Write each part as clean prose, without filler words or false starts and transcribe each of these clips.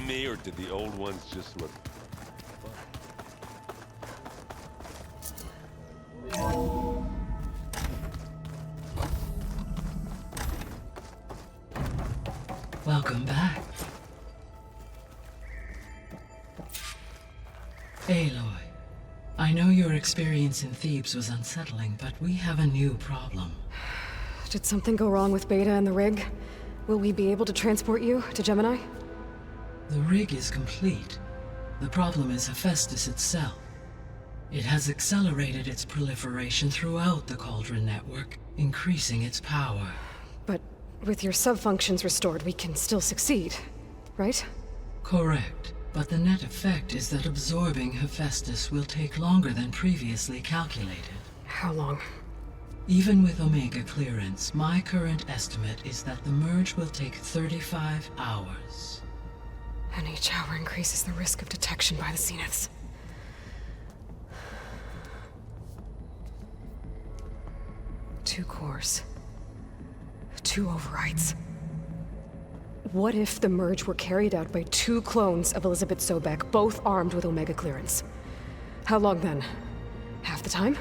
me, or did the old ones just look Welcome back. Aloy, I know your experience in Thebes was unsettling, but we have a new problem. Did something go wrong with Beta and the rig? Will we be able to transport you to Gemini? The rig is complete. The problem is Hephaestus itself. It has accelerated its proliferation throughout the Cauldron network, increasing its power. But with your sub-functions restored, we can still succeed, right? Correct, but the net effect is that absorbing Hephaestus will take longer than previously calculated. How long? Even with Omega clearance, my current estimate is that the merge will take 35 hours. And each hour increases the risk of detection by the Zeniths. Two cores. Two overrides. What if the merge were carried out by two clones of Elizabeth Sobek, both armed with Omega clearance? How long then? Half the time?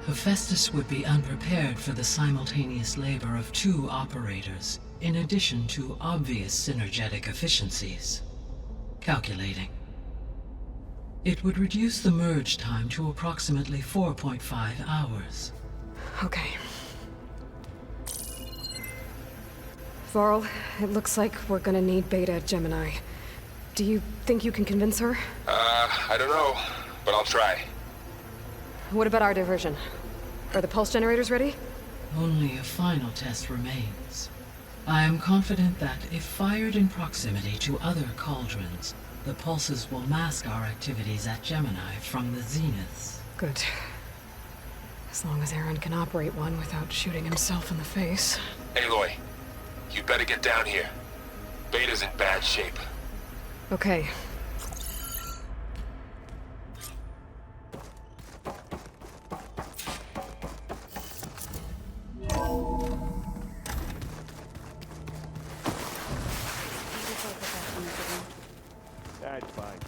Hephaestus would be unprepared for the simultaneous labor of two operators, in addition to obvious synergetic efficiencies. Calculating. It would reduce the merge time to approximately 4.5 hours. Okay. Varl, it looks like we're gonna need Beta at Gemini. Do you think you can convince her? I don't know, but I'll try. What about our diversion? Are the pulse generators ready? Only a final test remains. I am confident that if fired in proximity to other cauldrons, the pulses will mask our activities at Gemini from the Zeniths. Good. As long as Aaron can operate one without shooting himself in the face. Aloy, you better get down here. Beta's in bad shape. Okay. That's fine.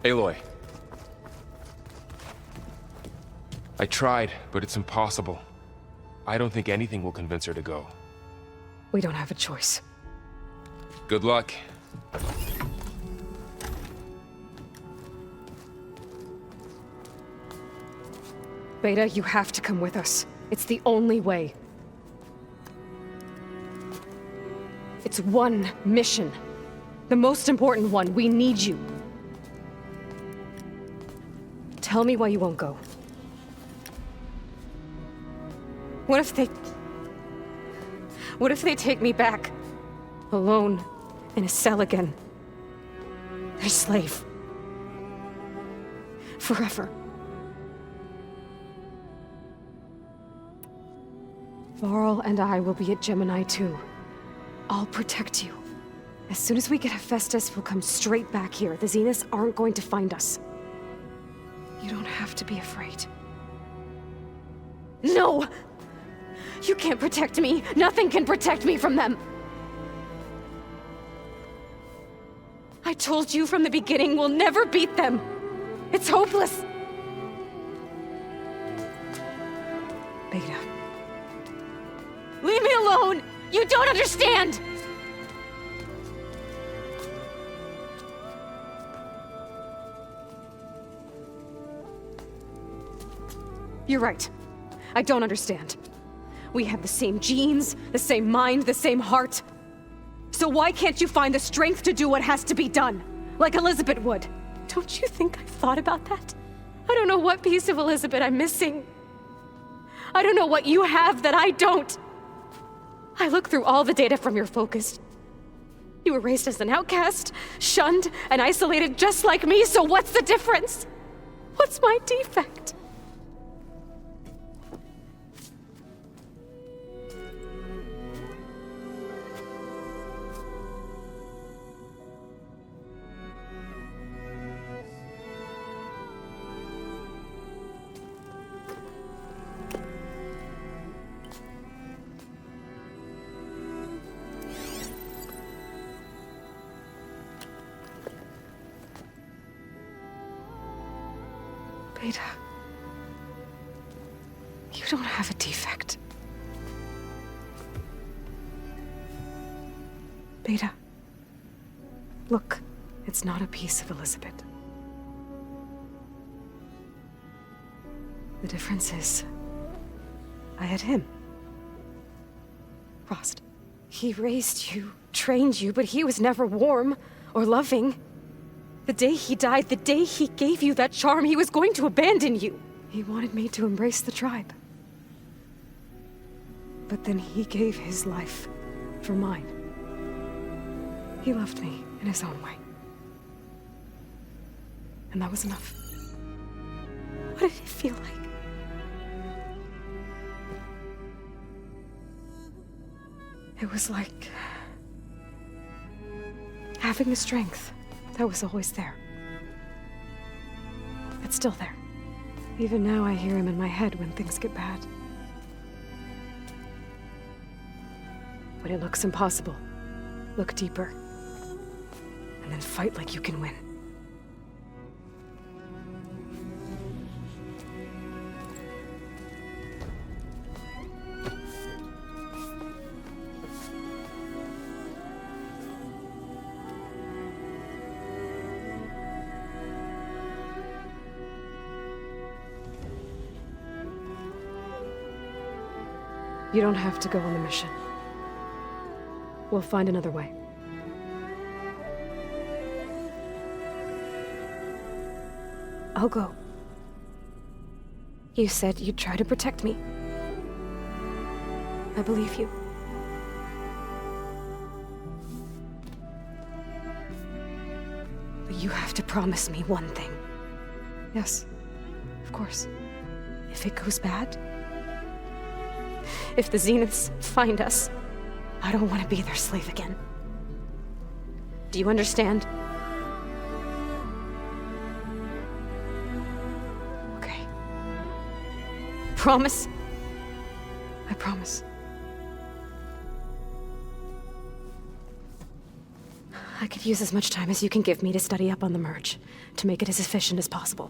Aloy. I tried, but it's impossible. I don't think anything will convince her to go. We don't have a choice. Good luck. Beta, you have to come with us. It's the only way. It's one mission. The most important one. We need you. Tell me why you won't go. What if they take me back? Alone, in a cell again. Their slave. Forever. Varl and I will be at Gemini too. I'll protect you. As soon as we get Hephaestus, we'll come straight back here. The Zeniths aren't going to find us. You don't have to be afraid. No! You can't protect me. Nothing can protect me from them. I told you from the beginning we'll never beat them. It's hopeless. Beta. Leave me alone! You don't understand! You're right. I don't understand. We have the same genes, the same mind, the same heart. So why can't you find the strength to do what has to be done? Like Elizabeth would. Don't you think I've thought about that? I don't know what piece of Elizabeth I'm missing. I don't know what you have that I don't. I look through all the data from your focus. You were raised as an outcast, shunned, and isolated just like me, so what's the difference? What's my defect? Beta. You don't have a defect. Beta. Look, it's not a piece of Elizabeth. The difference is, I had him. Frost. He raised you, trained you, but he was never warm or loving. The day he died, the day he gave you that charm, he was going to abandon you. He wanted me to embrace the tribe. But then he gave his life for mine. He loved me in his own way. And that was enough. What did it feel like? It was like having the strength that was always there. It's still there. Even now I hear him in my head when things get bad. When it looks impossible, look deeper. And then fight like you can win. You don't have to go on the mission. We'll find another way. I'll go. You said you'd try to protect me. I believe you. But you have to promise me one thing. Yes, of course. If it goes bad, if the Zeniths find us, I don't want to be their slave again. Do you understand? Okay. Promise? I promise. I could use as much time as you can give me to study up on the merge, to make it as efficient as possible.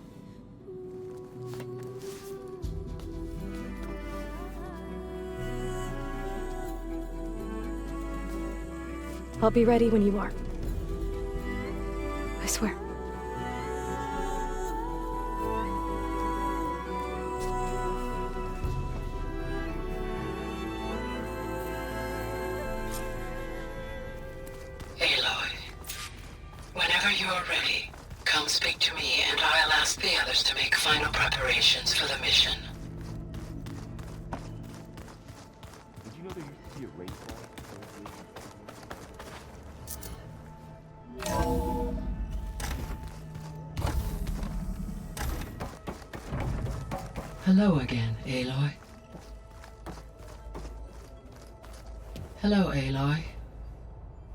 I'll be ready when you are. I swear. Aloy, whenever you are ready, come speak to me and I'll ask the others to make final preparations for the mission. Did you know there used to be a rainfall? Hello again, Aloy. Hello, Aloy.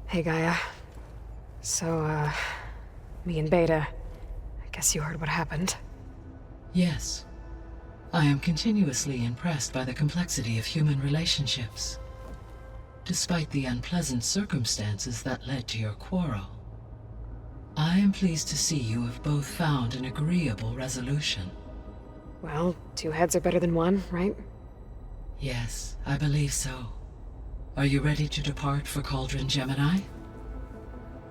Hey, Gaia. So, me and Beta, I guess you heard what happened. Yes. I am continuously impressed by the complexity of human relationships. Despite the unpleasant circumstances that led to your quarrel, I am pleased to see you have both found an agreeable resolution. Well, two heads are better than one, right? Yes, I believe so. Are you ready to depart for Cauldron Gemini?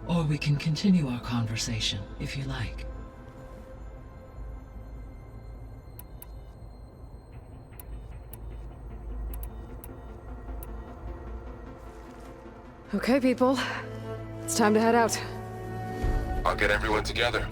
Or we can continue our conversation, if you like. Okay, people. It's time to head out. I'll get everyone together.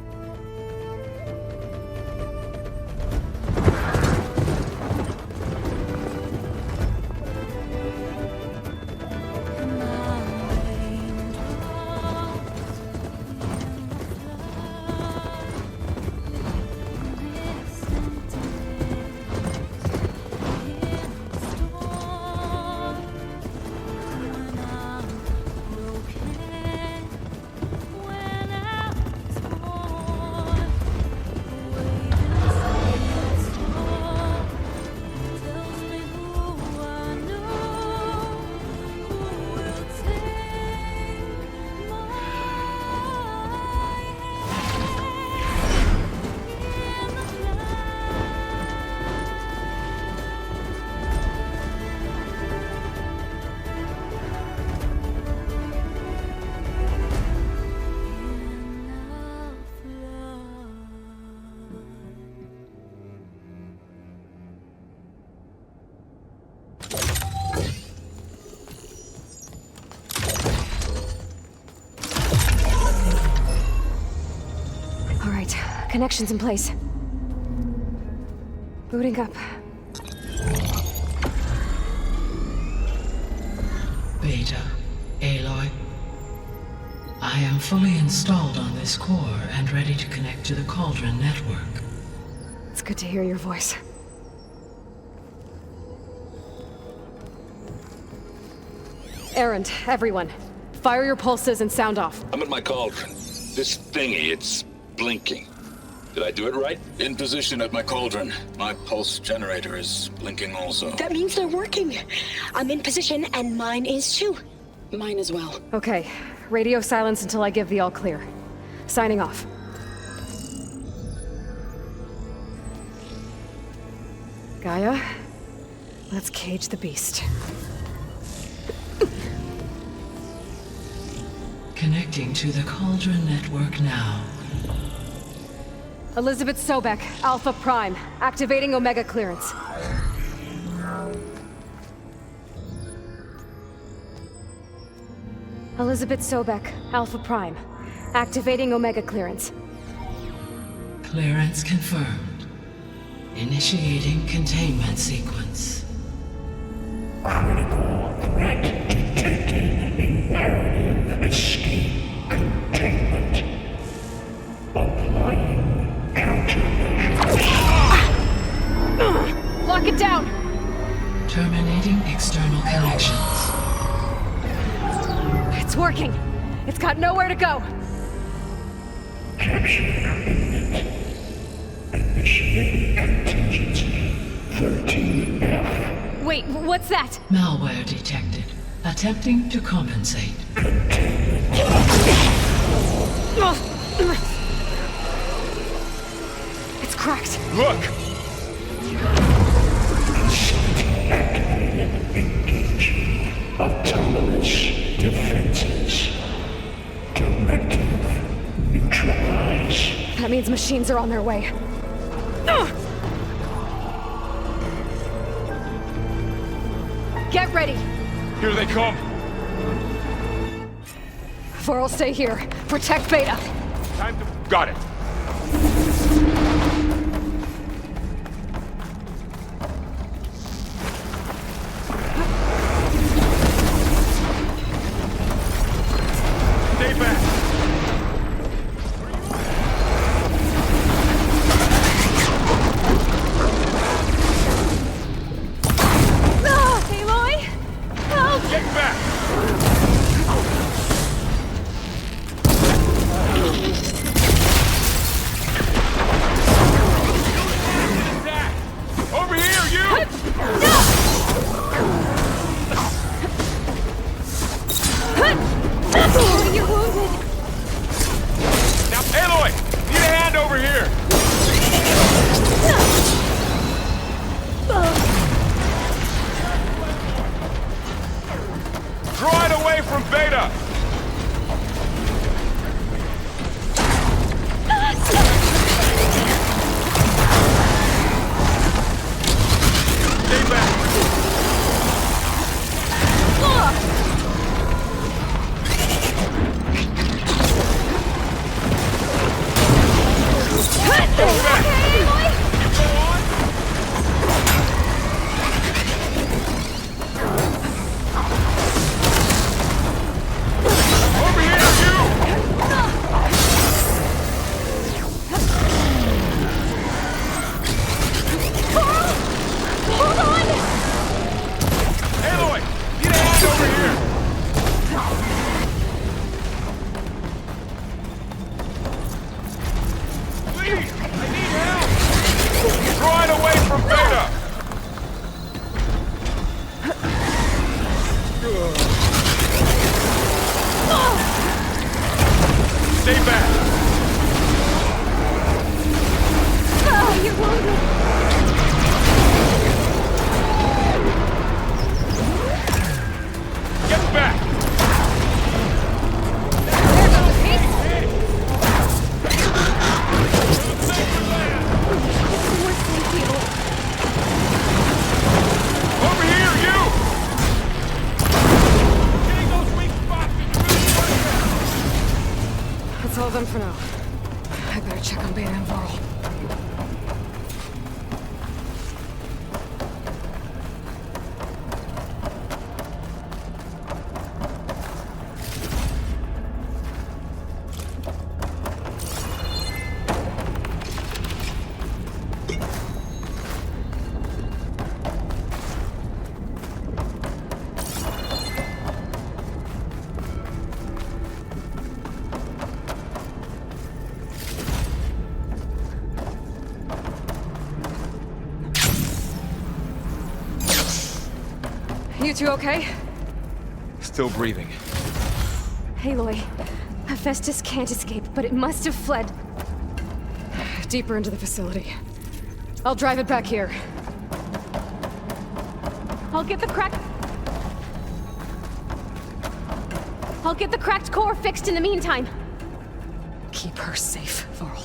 Connections in place. Booting up. Beta, Aloy. I am fully installed on this core and ready to connect to the Cauldron network. It's good to hear your voice. Errand, everyone. Fire your pulses and sound off. I'm at my cauldron. This thingy, it's blinking. Did I do it right? In position at my cauldron. My pulse generator is blinking also. That means they're working. I'm in position, and mine is too. Mine as well. Okay. Radio silence until I give the all clear. Signing off. Gaia, let's cage the beast. Connecting to the Cauldron network now. Elizabeth Sobek, Alpha Prime, activating Omega clearance. Elizabeth Sobek, Alpha Prime, activating Omega clearance. Clearance confirmed. Initiating containment sequence. Critical threat detected. Imperative escape containment. Applying countermeasures. Lock it down! Terminating external connections. It's working! It's got nowhere to go! Capture imminent. Initiating contingency 13F. Wait, what's that? Malware detected. Attempting to compensate. It's cracked. Look! Engaging autonomous defenses. Directive neutralize. That means machines are on their way. Get ready! Here they come! Vor'll stay here. Protect Beta. Time to... Got it! Stay back! Aloy! Help! Get back! Over here, you! You're wounded! Now, Aloy! Need a hand over here! Draw it away from Beta! Stay back! Over here, you! Hold on! Aloy! Need a hand over here! Please! I need help! Draw it away from Beta! Stay back! You're wounded! Get back! Over here, you! Getting those weak spots! That's all done for now. I better check on Beta and Varl. You two okay? Still breathing. Aloy, Hephaestus can't escape, but it must have fled deeper into the facility. I'll drive it back here. I'll get the cracked core fixed in the meantime. Keep her safe, Varl.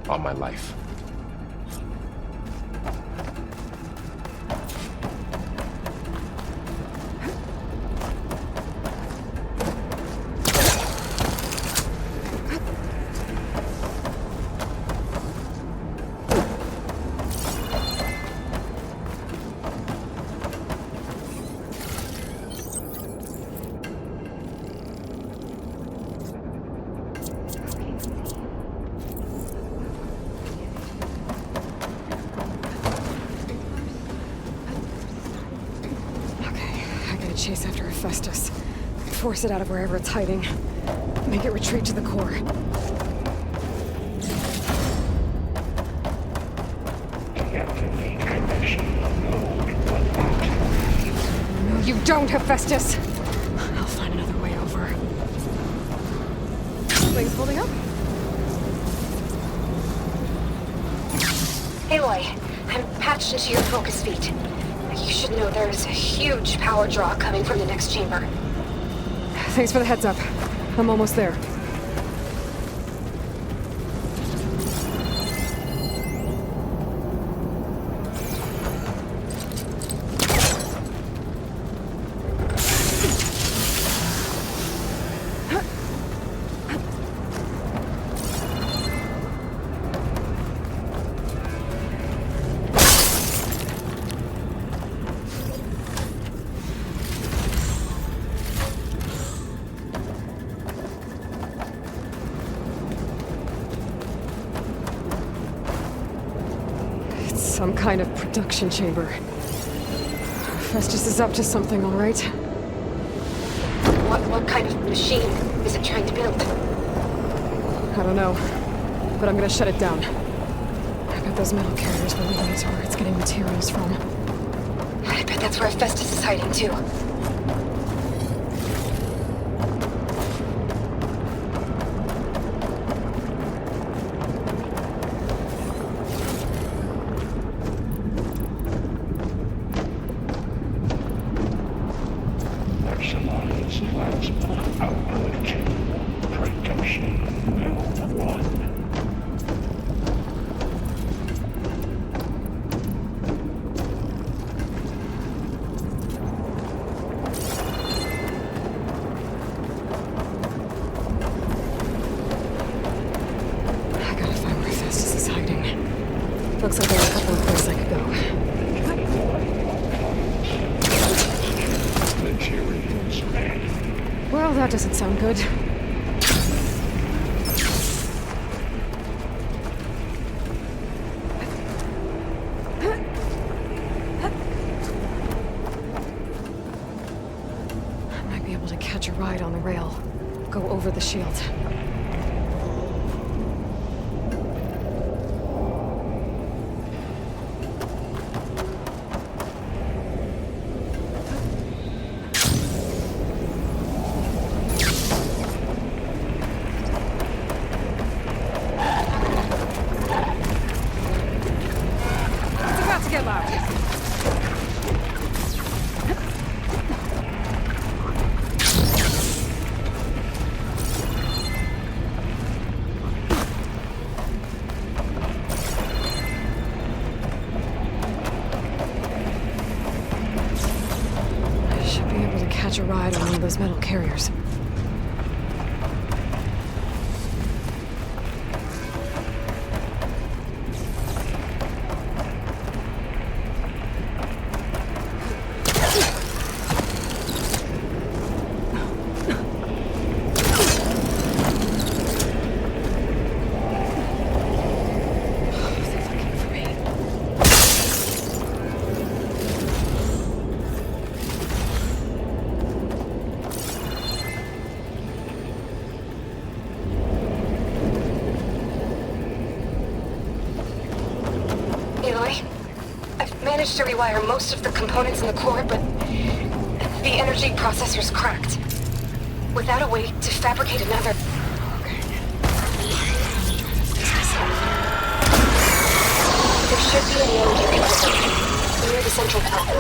On my life. Chase after Hephaestus. Force it out of wherever it's hiding. Make it retreat to the core. Deactivate connection. No, you don't, Hephaestus! I'll find another way over. Things holding up? Aloy, I'm patched into your focus feed. You should know there's a huge power draw coming from the next chamber. Thanks for the heads up. I'm almost there. Some kind of production chamber. Festus is up to something, all right? What kind of machine is it trying to build? I don't know, but I'm gonna shut it down. I bet those metal carriers will lead me to where it's getting materials from. I bet that's where Festus is hiding too. Maximize plasma output. Production level 1. I gotta find where Festus is hiding. Looks like there are a couple of places I could go. Materials ready. Well, that doesn't sound good. I might be able to catch a ride on the rail. Go over the shield. It's about to get loud. I should be able to catch a ride on one of those metal carriers. They're looking for me. I've managed to rewire most of the components in the core, but the energy processor's cracked. Without a way to fabricate another... There should be a node you can open near the central power.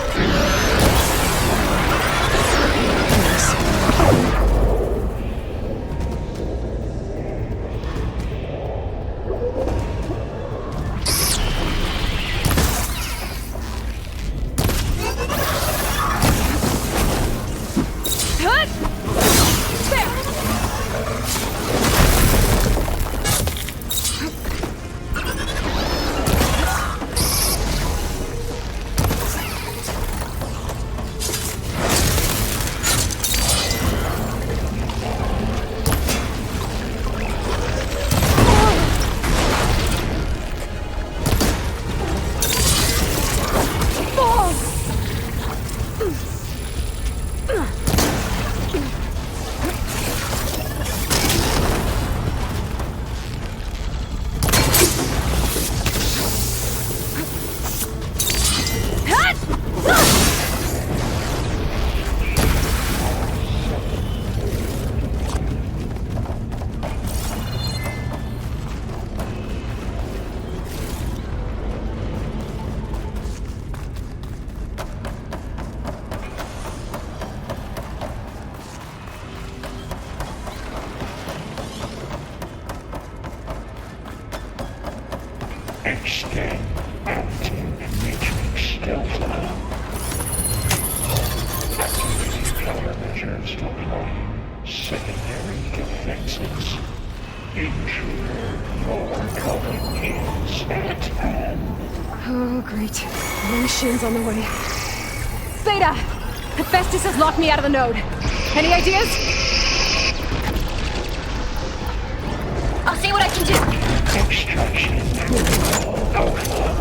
Extend anti-matrix Tilda. Activating countermeasures to apply secondary defenses. Intruder, your coming is at hand. Oh, great. More machines on the way. Theta! Hephaestus has locked me out of the node. Any ideas? I'll see what I can do. Extraction Alpha.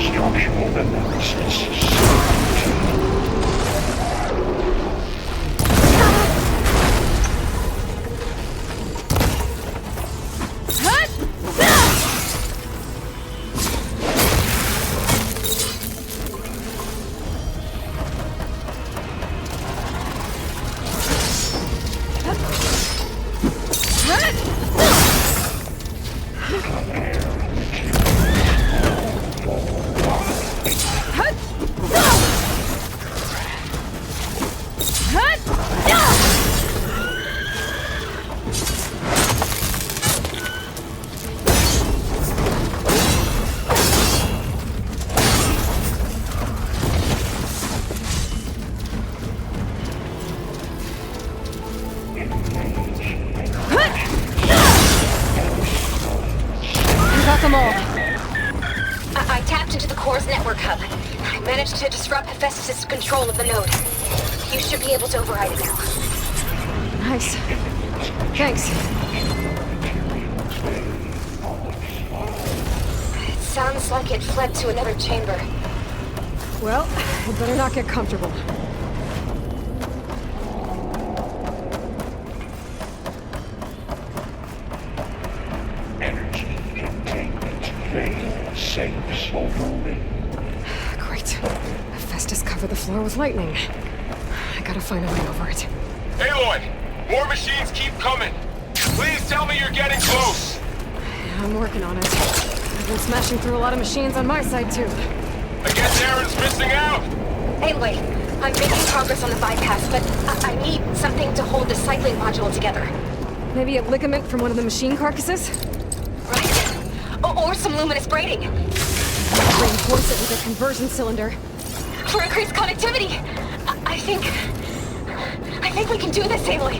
Structural analysis. I tapped into the core's network hub. I managed to disrupt Hephaestus' control of the node. You should be able to override it now. Nice. Thanks. It sounds like it fled to another chamber. Well, I better not get comfortable. Energy containment veil saves overly. Great. Hephaestus covered the floor with lightning. I gotta find a way over it. Aloy! More machines keep coming! Please tell me you're getting close! I'm working on it. I've been smashing through a lot of machines on my side, too. I guess Aaron's missing out! Anyway, I'm making progress on the bypass, but I need something to hold the cycling module together. Maybe a ligament from one of the machine carcasses? Right. Or some luminous braiding. Reinforce it with a conversion cylinder. For increased connectivity! I think we can do this, Aloy.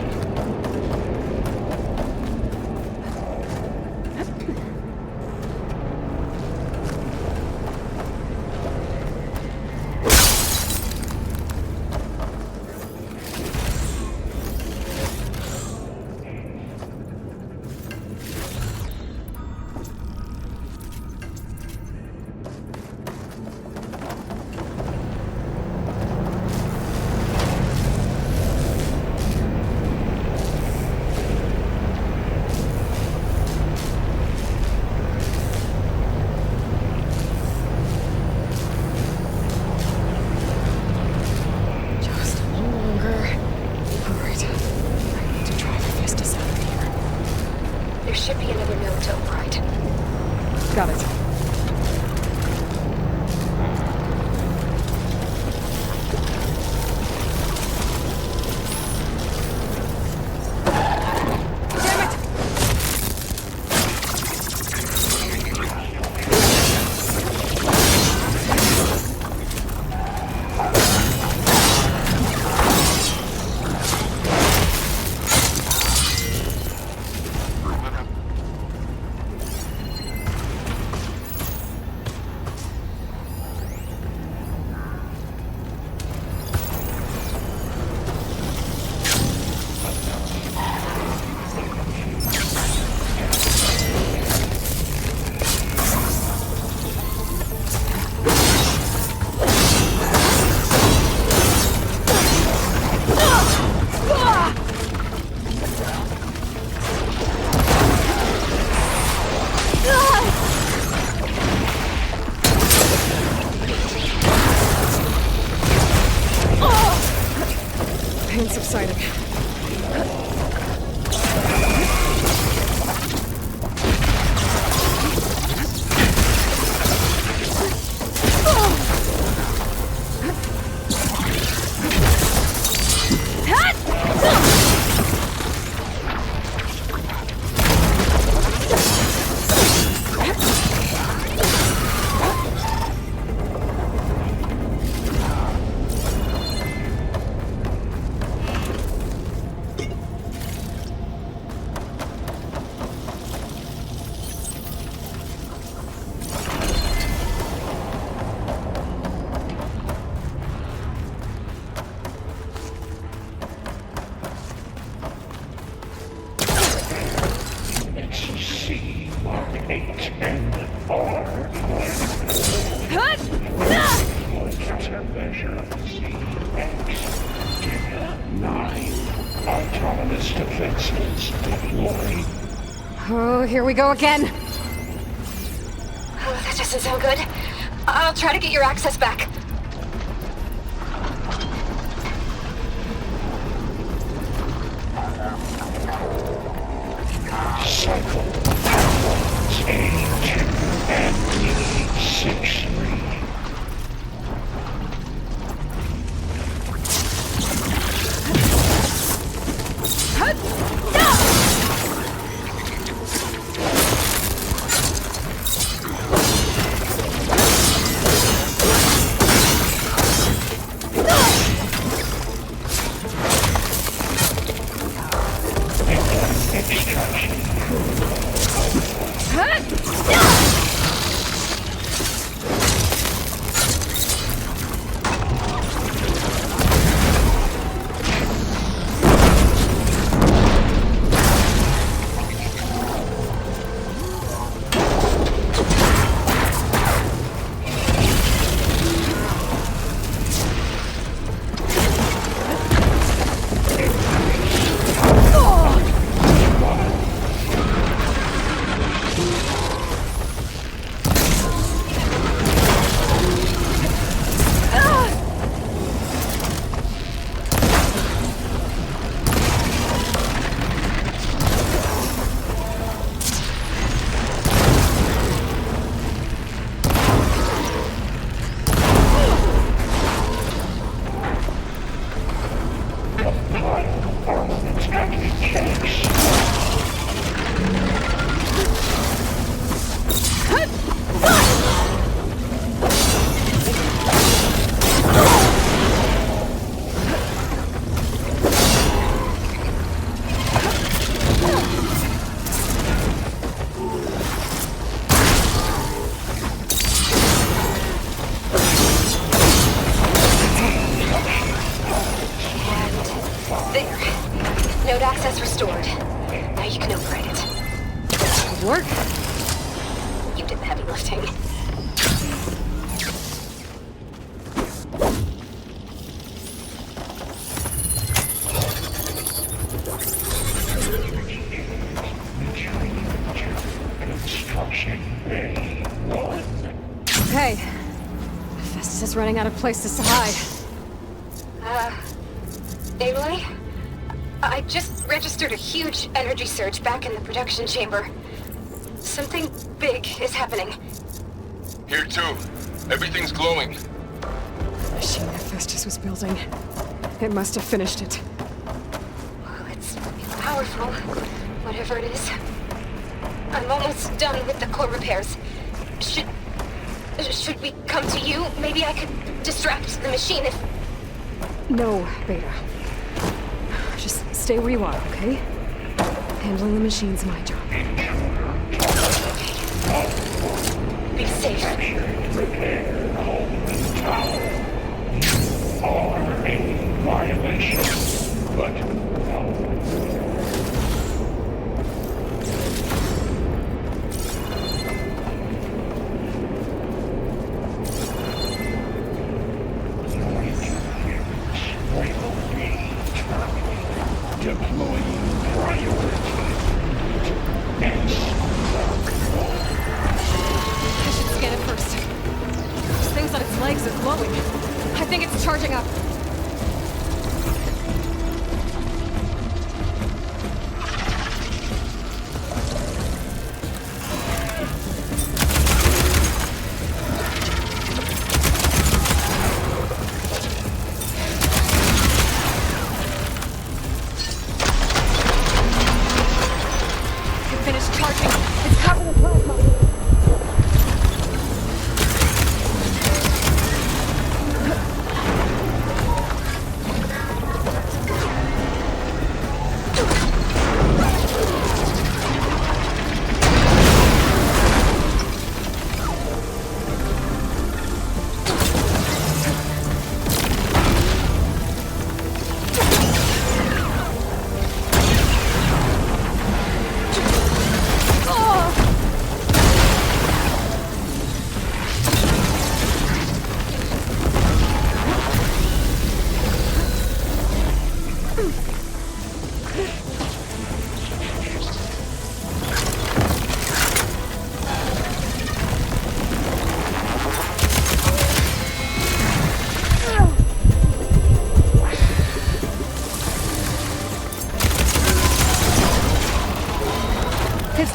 pain subsiding. C, Mark 8, and R. To measure Z, X, 9. Autonomous defenses deployed. Oh, here we go again. Oh, that doesn't sound good. I'll try to get your access back. Cycle powers A2 and E63. Node access restored. Now you can override it. Good work. You did the heavy lifting. Construction Bay 1. Okay. Festus is running out of places to hide. Aloy? I just registered a huge energy surge back in the production chamber. Something big is happening. Here too. Everything's glowing. The machine that Festus was building. It must have finished it. Well, it's powerful, whatever it is. I'm almost done with the core repairs. Should we come to you? Maybe I could distract the machine if... No, Beta. Just stay where you are, okay? Handling the machine's my job. Be safe. Repair Coleman Tower. You are a violation, but no. Deploying priority. I should scan it first. Those things on its legs are glowing. I think it's charging up.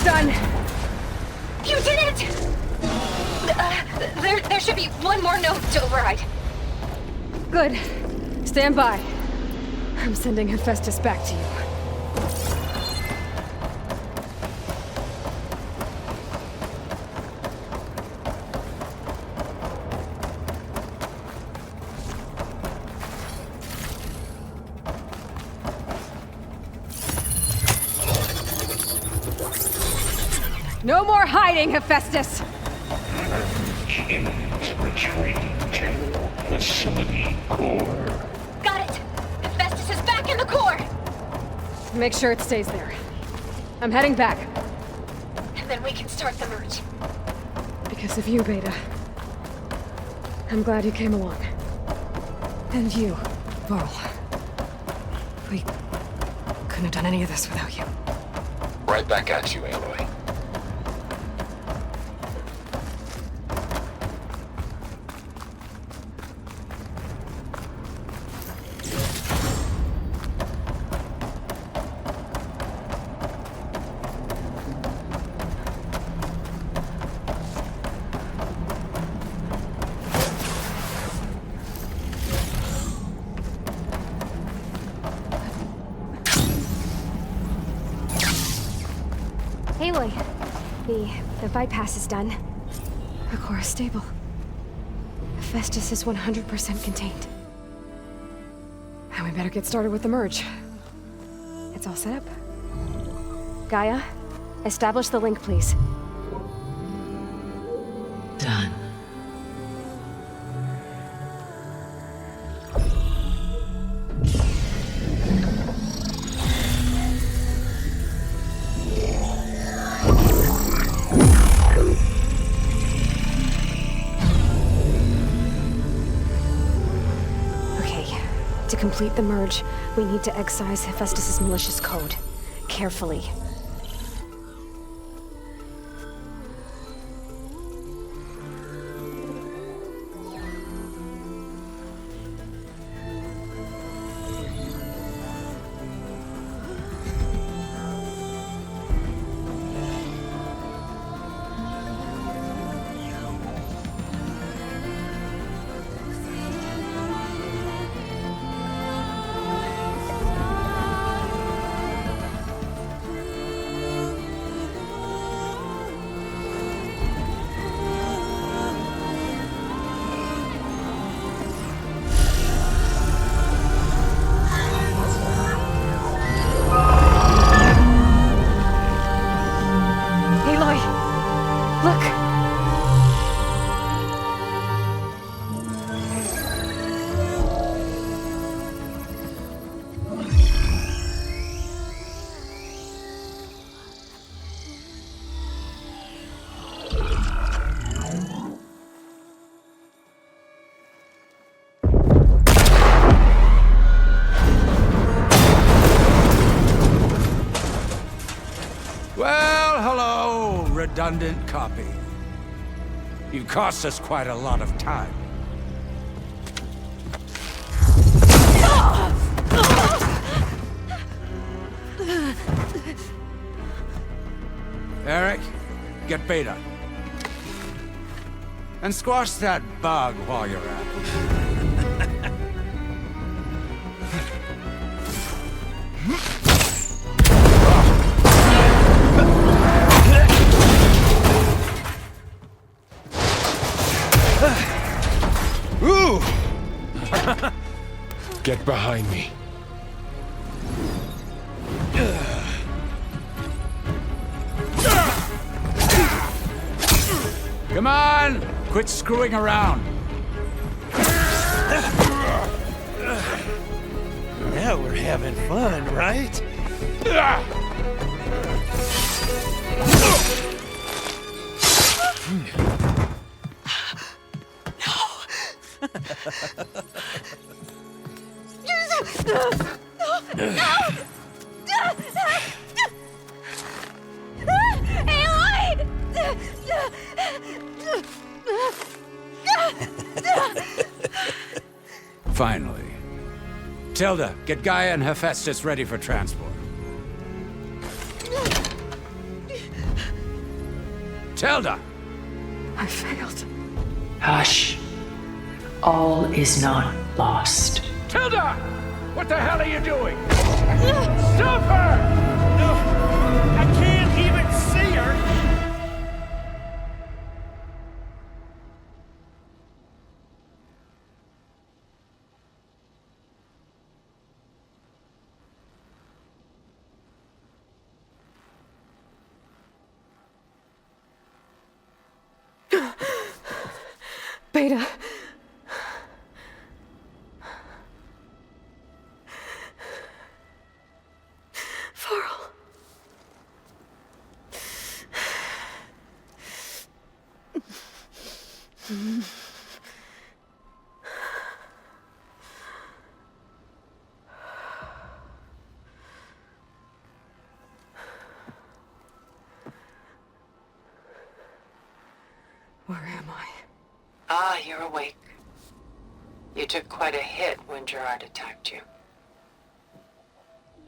done. You did it! There should be one more node to override. Good. Stand by. I'm sending Hephaestus back to you. No more hiding, Hephaestus! Kings retreating to facility core. Got it! Hephaestus is back in the core! Make sure it stays there. I'm heading back. And then we can start the merge. Because of you, Beta. I'm glad you came along. And you, Varl. We couldn't have done any of this without you. Right back at you, Aloy. Aloy, the bypass is done. The core is stable. Hephaestus is 100% contained. And we better get started with the merge. It's all set up. Gaia, establish the link, please. Done. To complete the merge, we need to excise Hephaestus' malicious code. Carefully. Redundant copy. You've cost us quite a lot of time. Eric, get Beta. And squash that bug while you're at it. Get behind me. Come on! Quit screwing around. Now we're having fun, right? Finally. Tilda, get Gaia and Hephaestus ready for transport. Tilda! I failed. Hush. All is not lost. Tilda! What the hell are you doing? Stop her! No, I can't even see her. Beta. Farrell. Where am I? Ah, you're awake. You took quite a hit when Gerard attacked you.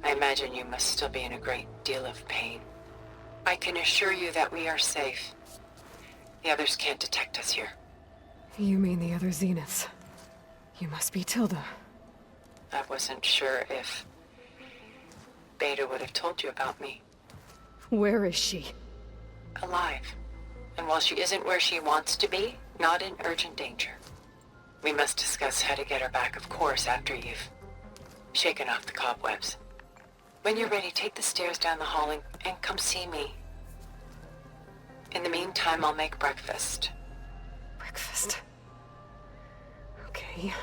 I imagine you must still be in a great deal of pain. I can assure you that we are safe. The others can't detect us here. You mean the other Zeniths? You must be Tilda. I wasn't sure if Beta would have told you about me. Where is she? Alive. And while she isn't where she wants to be, not in urgent danger. We must discuss how to get her back, of course, after you've shaken off the cobwebs. When you're ready, take the stairs down the hall and come see me. In the meantime, I'll make breakfast. Breakfast. Okay.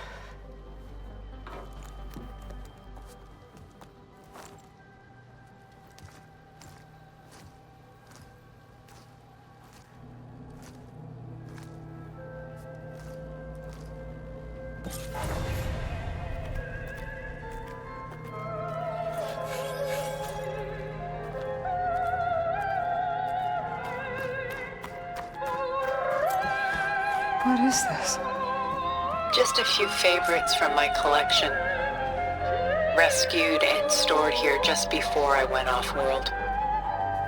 What is this? Just a few favorites from my collection. Rescued and stored here just before I went off-world.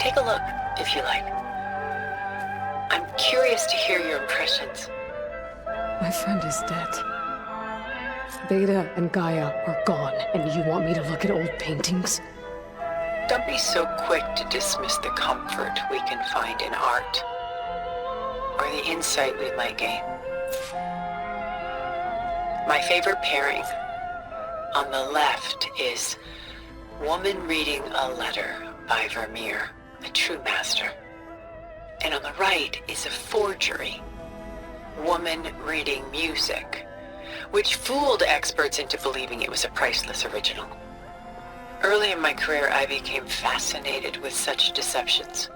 Take a look, if you like. I'm curious to hear your impressions. My friend is dead. Beta and Gaia are gone, and you want me to look at old paintings? Don't be so quick to dismiss the comfort we can find in art, or the insight we might gain. My favorite pairing on the left is Woman Reading a Letter by Meer, a true master. And on the right is a forgery, Woman Reading Music, which fooled experts into believing it was a priceless original. Early in my career, I became fascinated with such deceptions.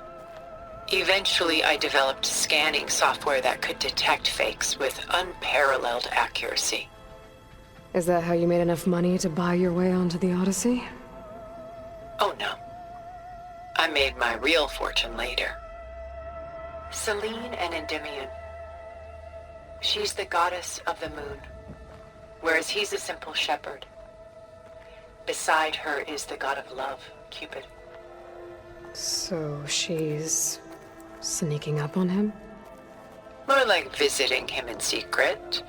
Eventually, I developed scanning software that could detect fakes with unparalleled accuracy. Is that how you made enough money to buy your way onto the Odyssey? Oh no. I made my real fortune later. Selene and Endymion. She's the goddess of the moon, whereas he's a simple shepherd. Beside her is the god of love, Cupid. So she's sneaking up on him? More like visiting him in secret.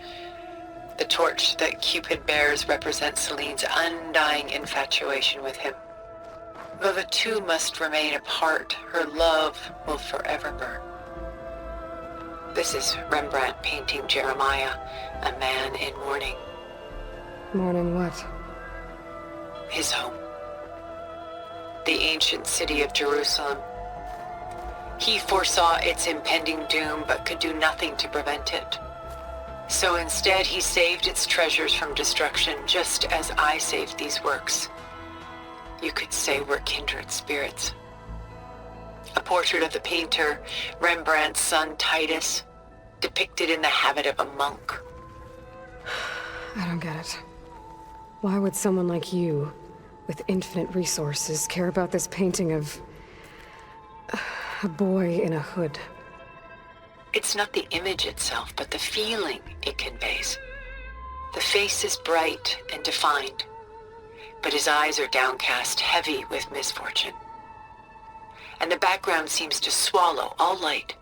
The torch that Cupid bears represents Selene's undying infatuation with him. Though the two must remain apart, her love will forever burn. This is Rembrandt painting Jeremiah, a man in mourning. Mourning what? His home. The ancient city of Jerusalem. He foresaw its impending doom, but could do nothing to prevent it. So instead, he saved its treasures from destruction, just as I saved these works. You could say we're kindred spirits. A portrait of the painter, Rembrandt's son Titus, depicted in the habit of a monk. I don't get it. Why would someone like you, with infinite resources, care about this painting of a boy in a hood? It's not the image itself, but the feeling it conveys. The face is bright and defined, but his eyes are downcast, heavy with misfortune. And the background seems to swallow all light,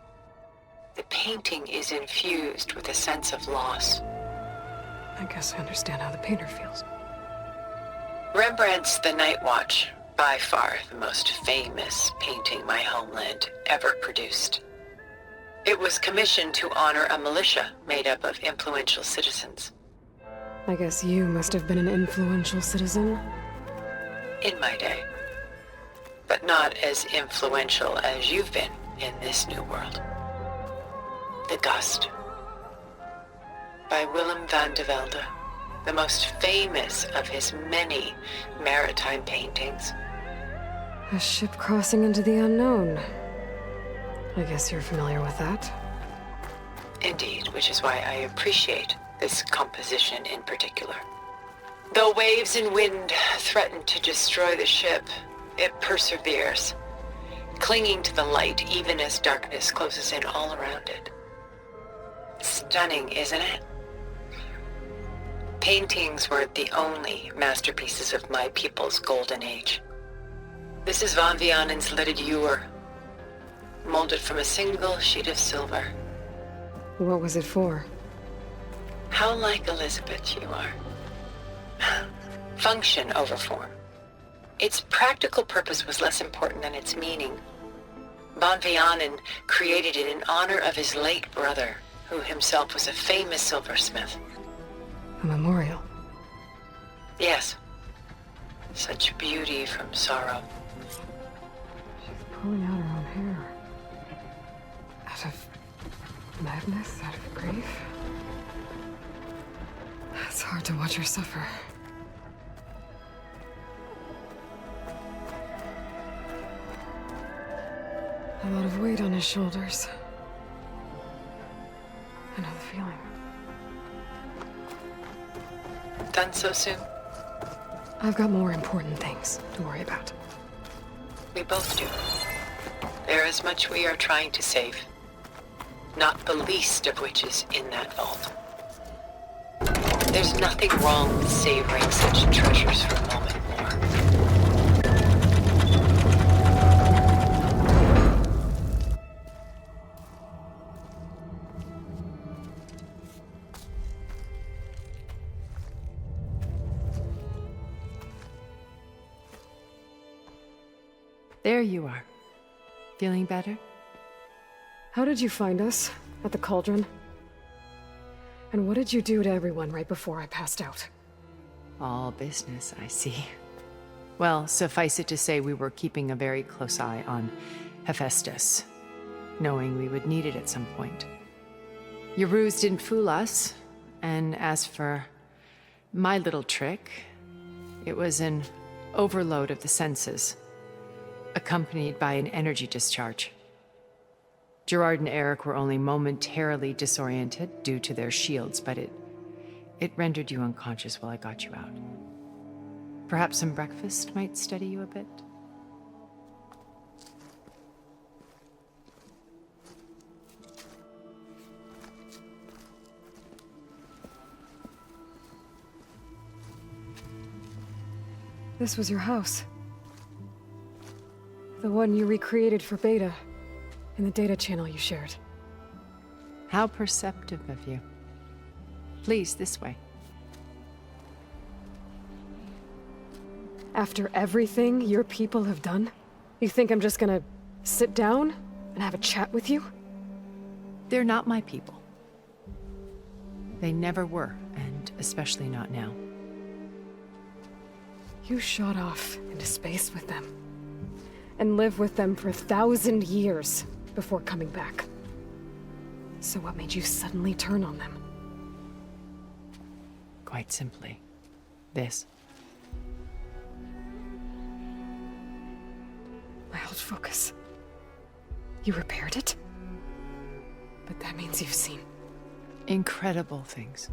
The painting is infused with a sense of loss. I guess I understand how the painter feels. Rembrandt's The Night Watch, by far the most famous painting my homeland ever produced. It was commissioned to honor a militia made up of influential citizens. I guess you must have been an influential citizen. In my day. But not as influential as you've been in this new world. The Gust. By Willem van de Velde, the most famous of his many maritime paintings. A ship crossing into the unknown. I guess you're familiar with that. Indeed, which is why I appreciate this composition in particular. Though waves and wind threaten to destroy the ship, it perseveres, clinging to the light even as darkness closes in all around it. Stunning, isn't it? Paintings weren't the only masterpieces of my people's golden age. This is Van Vianen's Leaded Ewer, molded from a single sheet of silver. What was it for? How like Elizabeth you are. Function over form. Its practical purpose was less important than its meaning. Van Vianen created it in honor of his late brother, who himself was a famous silversmith. A memorial. Yes. Such beauty from sorrow. She's pulling out her own hair. Out of madness? Out of grief? It's hard to watch her suffer. A lot of weight on his shoulders. I know the feeling. Done so soon? I've got more important things to worry about. We both do. There is much we are trying to save. Not the least of which is in that vault. There's nothing wrong with savoring such treasures for a moment more. There you are. Feeling better? How did you find us? At the cauldron? And what did you do to everyone right before I passed out? All business, I see. Well, suffice it to say we were keeping a very close eye on Hephaestus, knowing we would need it at some point. Your ruse didn't fool us, and as for my little trick, it was an overload of the senses, accompanied by an energy discharge. Gerard and Eric were only momentarily disoriented due to their shields, but it rendered you unconscious while I got you out. Perhaps some breakfast might steady you a bit? This was your house. The one you recreated for Beta, in the data channel you shared. How perceptive of you. Please, this way. After everything your people have done, you think I'm just gonna sit down and have a chat with you? They're not my people. They never were, and especially not now. You shot off into space with them, and lived with them for 1,000 years before coming back. So what made you suddenly turn on them? Quite simply, this. My old focus. You repaired it? But that means you've seen incredible things.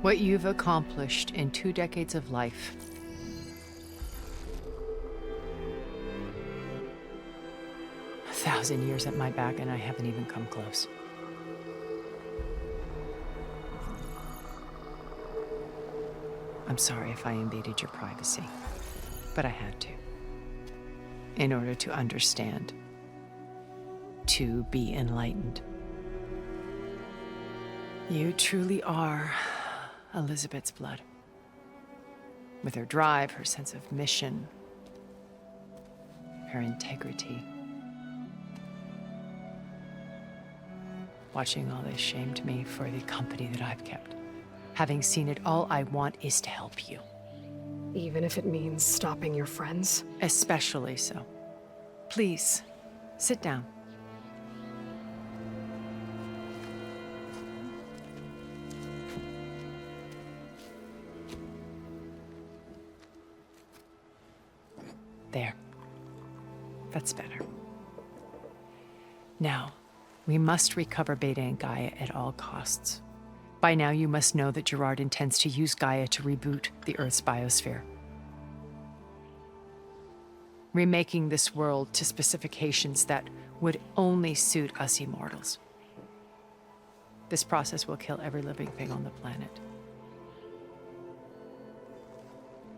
What you've accomplished in 2 decades of life. A 1,000 years at my back, and I haven't even come close. I'm sorry if I invaded your privacy, but I had to. In order to understand. to be enlightened. You truly are Elizabeth's blood. With her drive, her sense of mission, her integrity. Watching all this shamed me for the company that I've kept. Having seen it, all I want is to help you. Even if it means stopping your friends? Especially so. Please, sit down. There. That's better. Now, we must recover Beta and Gaia at all costs. By now, you must know that Gerard intends to use Gaia to reboot the Earth's biosphere. Remaking this world to specifications that would only suit us immortals. This process will kill every living thing on the planet.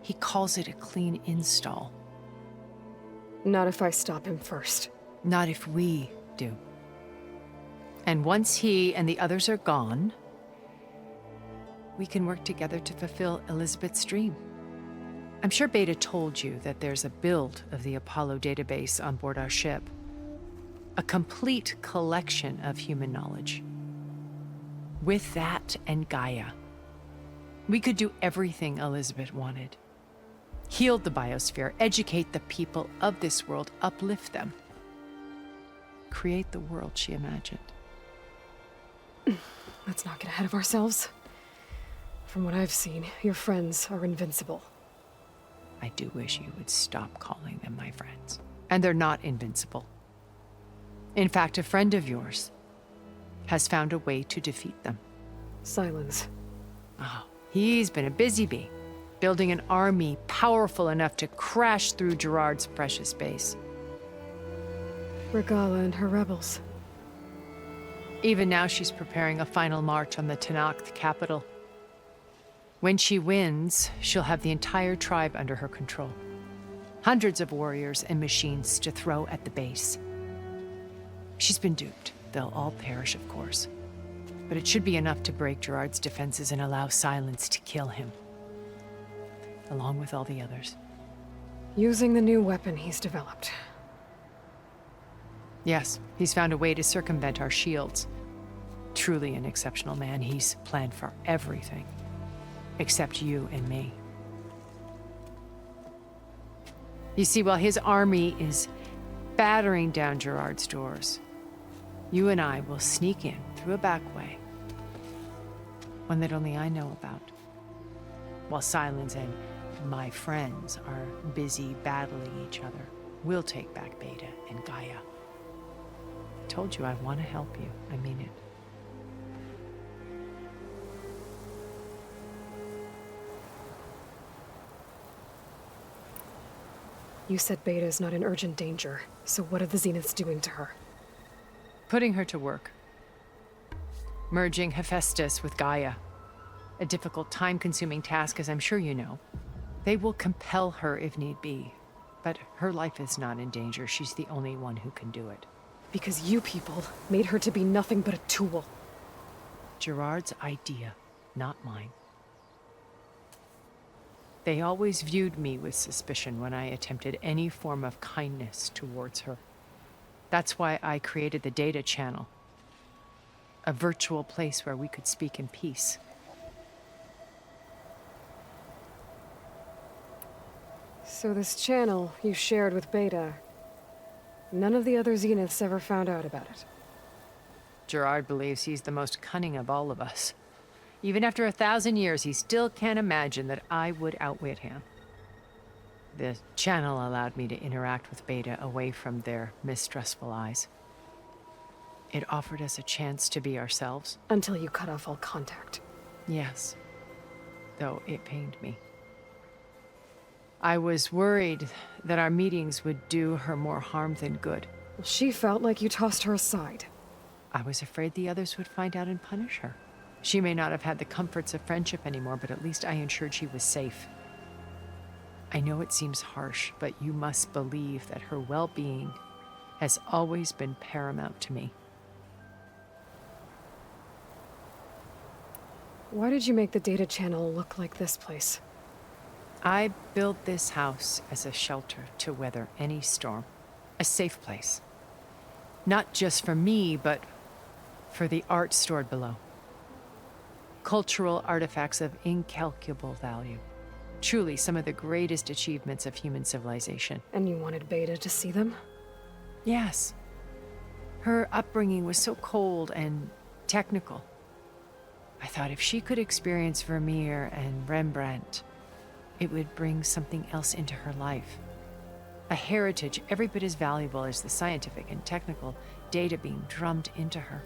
He calls it a clean install. Not if I stop him first. Not if we do. And once he and the others are gone, we can work together to fulfill Elizabeth's dream. I'm sure Beta told you that there's a build of the Apollo database on board our ship. A complete collection of human knowledge. With that and Gaia, we could do everything Elizabeth wanted. Heal the biosphere, educate the people of this world, uplift them. Create the world she imagined. Let's not get ahead of ourselves. From what I've seen, your friends are invincible. I do wish you would stop calling them my friends. And they're not invincible. In fact, a friend of yours has found a way to defeat them. Silence. Oh, he's been a busy bee, building an army powerful enough to crash through Gerard's precious base. Regala and her rebels. Even now, she's preparing a final march on the Tenakth capital. When she wins, she'll have the entire tribe under her control. Hundreds of warriors and machines to throw at the base. She's been duped. They'll all perish, of course. But it should be enough to break Gerard's defenses and allow Silence to kill him. Along with all the others. Using the new weapon he's developed. Yes, he's found a way to circumvent our shields. Truly an exceptional man. He's planned for everything. Except you and me. You see, while his army is battering down Gerard's doors, you and I will sneak in through a back way. One that only I know about. While Silence and my friends are busy battling each other, we'll take back Beta and Gaia. I told you I want to help you. I mean it. You said Beta is not in urgent danger, so what are the Zeniths doing to her? Putting her to work. Merging Hephaestus with Gaia. A difficult, time-consuming task, as I'm sure you know. They will compel her if need be. But her life is not in danger. She's the only one who can do it. Because you people made her to be nothing but a tool. Gerard's idea, not mine. They always viewed me with suspicion when I attempted any form of kindness towards her. That's why I created the data channel. A virtual place where we could speak in peace. So this channel you shared with Beta, none of the other Zeniths ever found out about it. Gerard believes he's the most cunning of all of us. Even after 1,000 years, he still can't imagine that I would outwit him. The channel allowed me to interact with Beta away from their mistrustful eyes. It offered us a chance to be ourselves. Until you cut off all contact. Yes. Though it pained me. I was worried that our meetings would do her more harm than good. Well, she felt like you tossed her aside. I was afraid the others would find out and punish her. She may not have had the comforts of friendship anymore, but at least I ensured she was safe. I know it seems harsh, but you must believe that her well-being has always been paramount to me. Why did you make the data channel look like this place? I built this house as a shelter to weather any storm. A safe place. Not just for me, but for the art stored below. Cultural artifacts of incalculable value. Truly some of the greatest achievements of human civilization. And you wanted Beta to see them? Yes. Her upbringing was so cold and technical. I thought if she could experience Vermeer and Rembrandt, it would bring something else into her life. A heritage every bit as valuable as the scientific and technical data being drummed into her.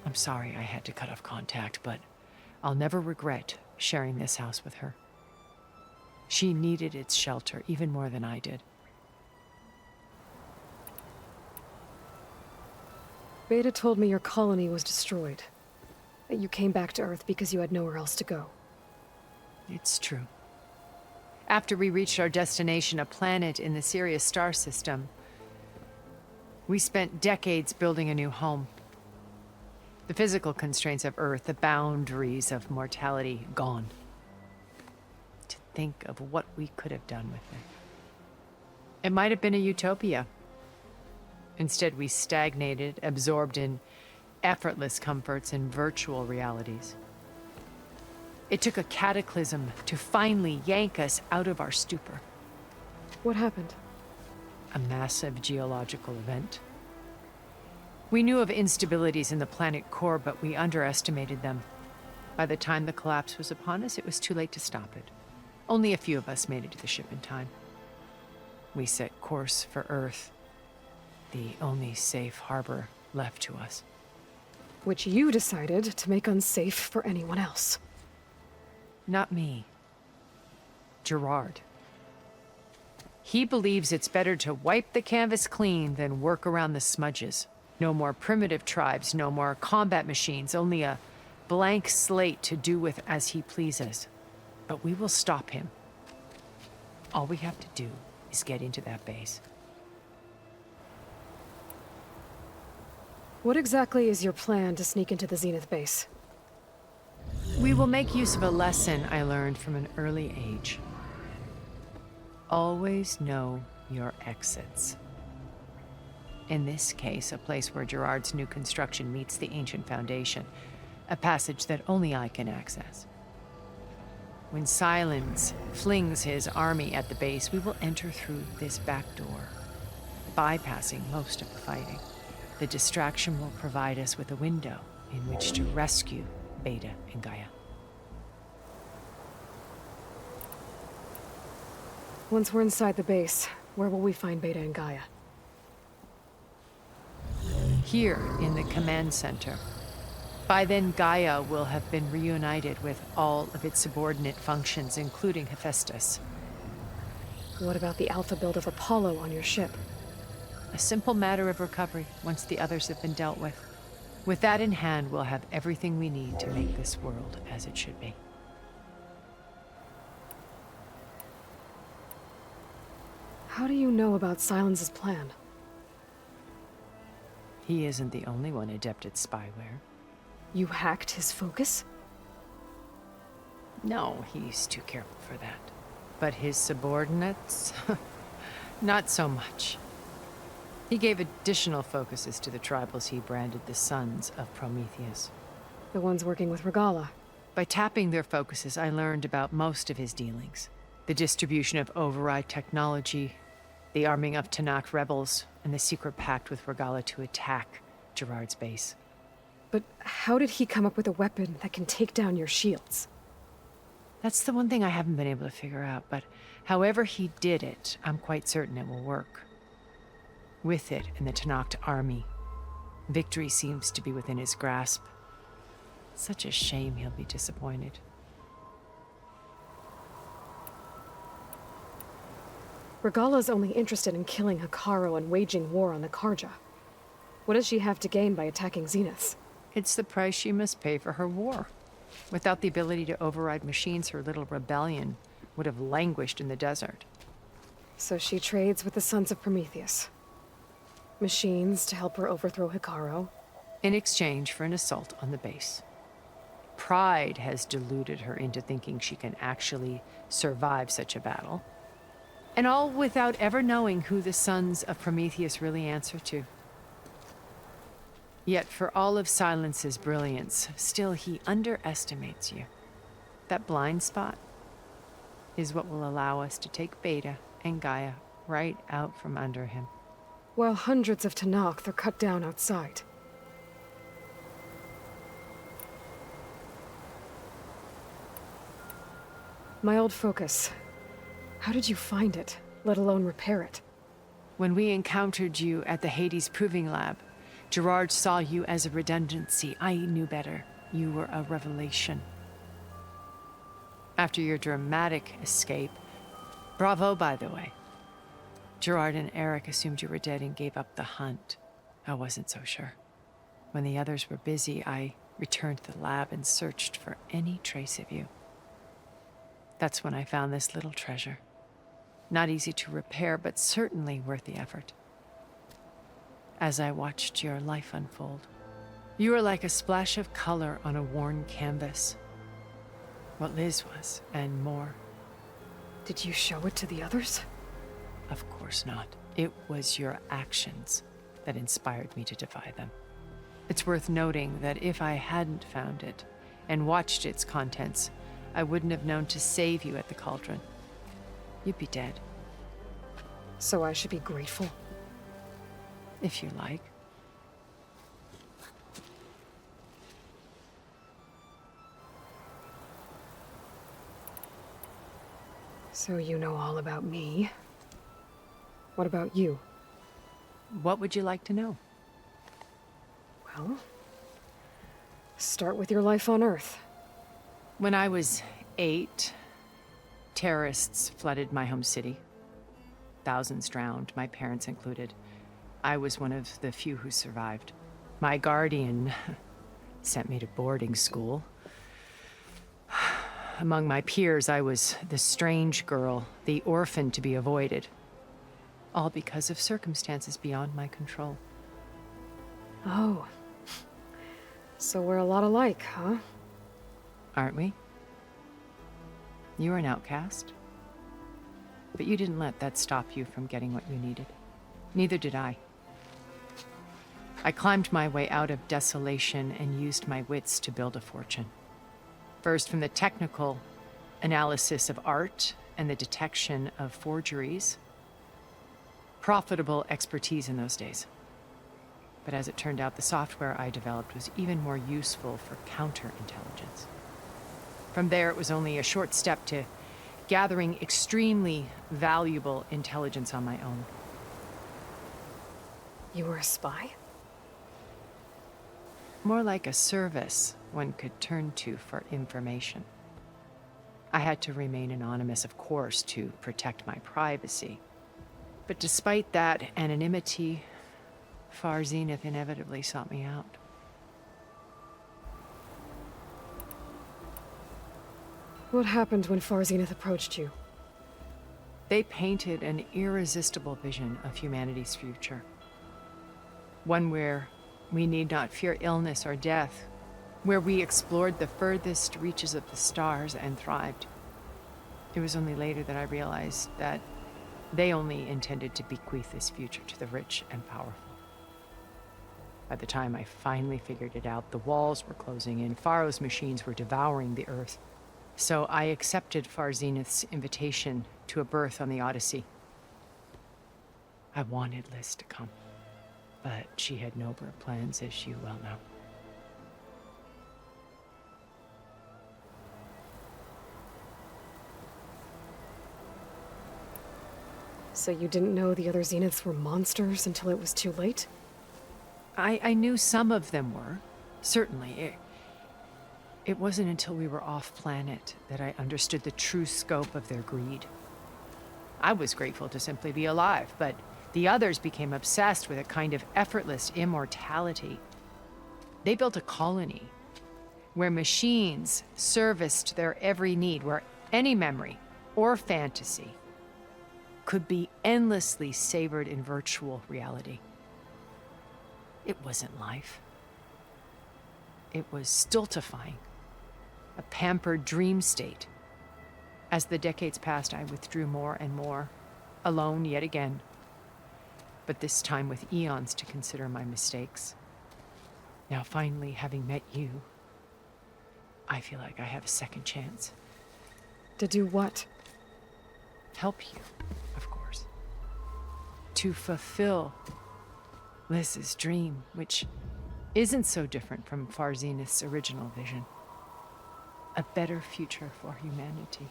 I'm sorry I had to cut off contact, but I'll never regret sharing this house with her. She needed its shelter even more than I did. Beta told me your colony was destroyed. That you came back to Earth because you had nowhere else to go. It's true. After we reached our destination, a planet in the Sirius star system, we spent decades building a new home. The physical constraints of Earth, the boundaries of mortality, gone. To think of what we could have done with it. It might have been a utopia. Instead, we stagnated, absorbed in effortless comforts and virtual realities. It took a cataclysm to finally yank us out of our stupor. What happened? A massive geological event. We knew of instabilities in the planet core, but we underestimated them. By the time the collapse was upon us, it was too late to stop it. Only a few of us made it to the ship in time. We set course for Earth, the only safe harbor left to us. Which you decided to make unsafe for anyone else. Not me. Gerard. He believes it's better to wipe the canvas clean than work around the smudges. No more primitive tribes, no more combat machines, only a blank slate to do with as he pleases. But we will stop him. All we have to do is get into that base. What exactly is your plan to sneak into the Zenith base? We will make use of a lesson I learned from an early age. Always know your exits. In this case, a place where Gerard's new construction meets the ancient foundation, a passage that only I can access. When Silence flings his army at the base, we will enter through this back door, bypassing most of the fighting. The distraction will provide us with a window in which to rescue Beta and Gaia. Once we're inside the base, where will we find Beta and Gaia? Here in the command center. By then, Gaia will have been reunited with all of its subordinate functions, including Hephaestus. What about the alpha build of Apollo on your ship? A simple matter of recovery once the others have been dealt with. With that in hand, we'll have everything we need to make this world as it should be. How do you know about Silence's plan? He isn't the only one adept at spyware. You hacked his focus? No, he's too careful for that. But his subordinates? Not so much. He gave additional focuses to the tribals he branded the Sons of Prometheus. The ones working with Regala. By tapping their focuses, I learned about most of his dealings. The distribution of override technology, the arming of Tanakh rebels, and the secret pact with Regala to attack Gerard's base. But how did he come up with a weapon that can take down your shields? That's the one thing I haven't been able to figure out, but however he did it, I'm quite certain it will work. With it and the Tanakh army, victory seems to be within his grasp. Such a shame he'll be disappointed. Regala's only interested in killing Hikaru and waging war on the Karja. What does she have to gain by attacking Zeniths? It's the price she must pay for her war. Without the ability to override machines, her little rebellion would have languished in the desert. So she trades with the Sons of Prometheus. Machines to help her overthrow Hikaru. In exchange for an assault on the base. Pride has deluded her into thinking she can actually survive such a battle. And all without ever knowing who the sons of Prometheus really answer to. Yet for all of Silence's brilliance, still he underestimates you. That blind spot is what will allow us to take Beta and Gaia right out from under him. While hundreds of Tanakh are cut down outside. My old focus. How did you find it, let alone repair it? When we encountered you at the Hades Proving Lab, Gerard saw you as a redundancy. I knew better. You were a revelation. After your dramatic escape, bravo, by the way. Gerard and Eric assumed you were dead and gave up the hunt. I wasn't so sure. When the others were busy, I returned to the lab and searched for any trace of you. That's when I found this little treasure. Not easy to repair, but certainly worth the effort. As I watched your life unfold, you were like a splash of color on a worn canvas. What Liz was, and more. Did you show it to the others? Of course not. It was your actions that inspired me to defy them. It's worth noting that if I hadn't found it and watched its contents, I wouldn't have known to save you at the cauldron. You'd be dead. So I should be grateful? If you like. So you know all about me. What about you? What would you like to know? Well, start with your life on Earth. When I was 8, terrorists flooded my home city. Thousands drowned, my parents included. I was one of the few who survived. My guardian sent me to boarding school. Among my peers, I was the strange girl, the orphan to be avoided. All because of circumstances beyond my control. Oh. So we're a lot alike, huh? Aren't we? You were an outcast. But you didn't let that stop you from getting what you needed. Neither did I. I climbed my way out of desolation and used my wits to build a fortune. First from the technical analysis of art and the detection of forgeries. Profitable expertise in those days. But as it turned out, the software I developed was even more useful for counterintelligence. From there, it was only a short step to gathering extremely valuable intelligence on my own. You were a spy? More like a service one could turn to for information. I had to remain anonymous, of course, to protect my privacy. But despite that anonymity, Far Zenith inevitably sought me out. What happened when Far Zenith approached you? They painted an irresistible vision of humanity's future. One where we need not fear illness or death, where we explored the furthest reaches of the stars and thrived. It was only later that I realized that they only intended to bequeath this future to the rich and powerful. By the time I finally figured it out, the walls were closing in, Pharaoh's machines were devouring the earth. So I accepted Far Zenith's invitation to a berth on the Odyssey. I wanted Liz to come, but she had nobler plans, as you well know. So you didn't know the other Zeniths were monsters until it was too late? I knew some of them were, certainly. It wasn't until we were off-planet that I understood the true scope of their greed. I was grateful to simply be alive, but the others became obsessed with a kind of effortless immortality. They built a colony where machines serviced their every need, where any memory or fantasy could be endlessly savored in virtual reality. It wasn't life. It was stultifying, a pampered dream state. As the decades passed, I withdrew more and more, alone yet again, but this time with eons to consider my mistakes. Now, finally, having met you, I feel like I have a second chance. To do what? Help you, of course. To fulfill Liz's dream, which isn't so different from Farzinith's original vision. A better future for humanity.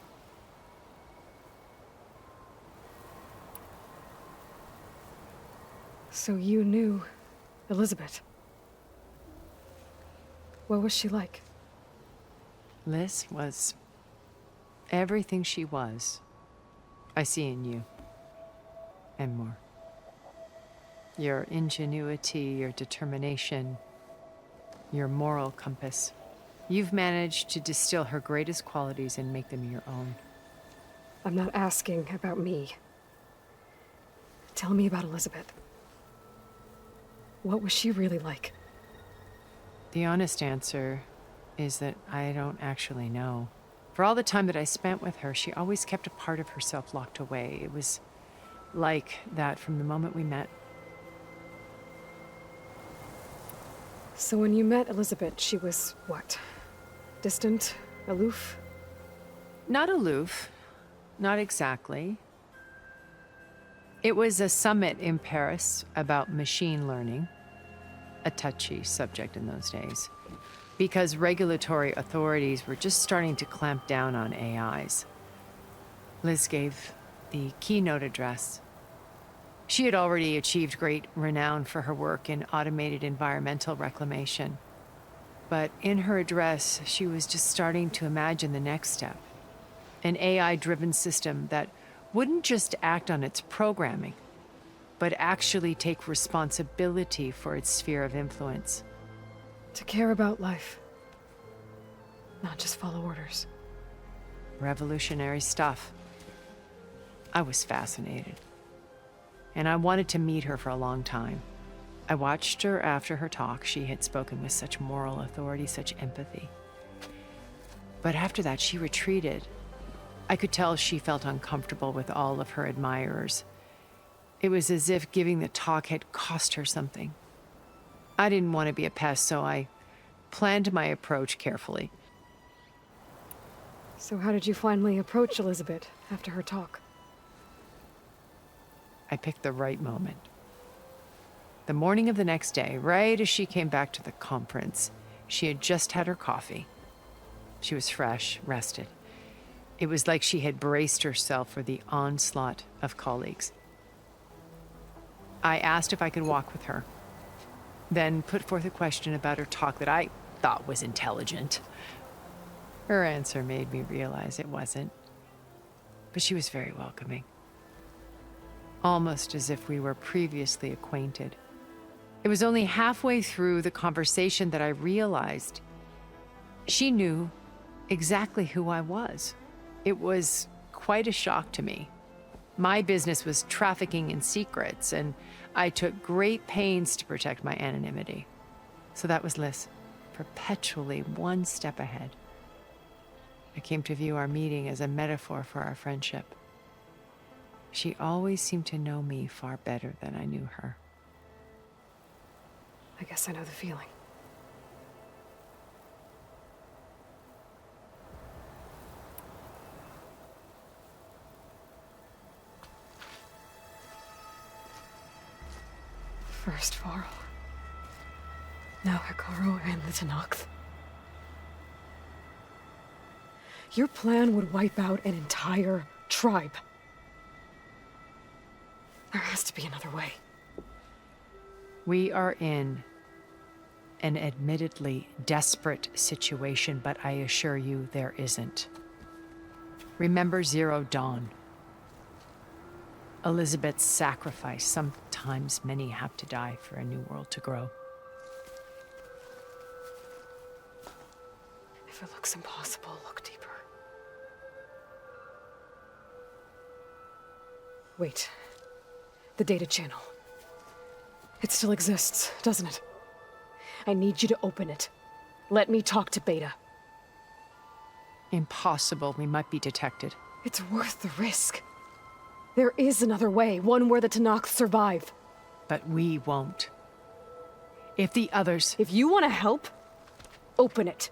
So you knew Elizabeth. What was she like? Liz was everything she was. I see in you. And more. Your ingenuity, your determination, your moral compass. You've managed to distill her greatest qualities and make them your own. I'm not asking about me. Tell me about Elizabeth. What was she really like? The honest answer is that I don't actually know. For all the time that I spent with her, she always kept a part of herself locked away. It was like that from the moment we met. So when you met Elizabeth, she was what? Distant? Aloof? Not aloof. Not exactly. It was a summit in Paris about machine learning, a touchy subject in those days, because regulatory authorities were just starting to clamp down on AIs. Liz gave the keynote address. She had already achieved great renown for her work in automated environmental reclamation. But in her address, she was just starting to imagine the next step, an AI-driven system that wouldn't just act on its programming, but actually take responsibility for its sphere of influence. To care about life. Not just follow orders. Revolutionary stuff. I was fascinated. And I wanted to meet her for a long time. I watched her after her talk. She had spoken with such moral authority, such empathy. But after that, she retreated. I could tell she felt uncomfortable with all of her admirers. It was as if giving the talk had cost her something. I didn't want to be a pest, so I planned my approach carefully. So how did you finally approach Elizabeth after her talk? I picked the right moment. The morning of the next day, right as she came back to the conference, she had just had her coffee. She was fresh, rested. It was like she had braced herself for the onslaught of colleagues. I asked if I could walk with her, then put forth a question about her talk that I thought was intelligent. Her answer made me realize it wasn't, but she was very welcoming. Almost as if we were previously acquainted. It was only halfway through the conversation that I realized she knew exactly who I was. It was quite a shock to me. My business was trafficking in secrets, and I took great pains to protect my anonymity. So that was Liz, perpetually one step ahead. I came to view our meeting as a metaphor for our friendship. She always seemed to know me far better than I knew her. I guess I know the feeling. First Varl. Now Hikaru and the Tenakth. Your plan would wipe out an entire tribe. There has to be another way. We are in an admittedly desperate situation, but I assure you there isn't. Remember Zero Dawn. Elizabeth's sacrifice. Sometimes many have to die for a new world to grow. If it looks impossible, look deeper. Wait. The data channel. It still exists, doesn't it? I need you to open it. Let me talk to Beta. Impossible. We might be detected. It's worth the risk. There is another way, one where the Tenakth survive. But we won't. If the others... If you want to help, open it.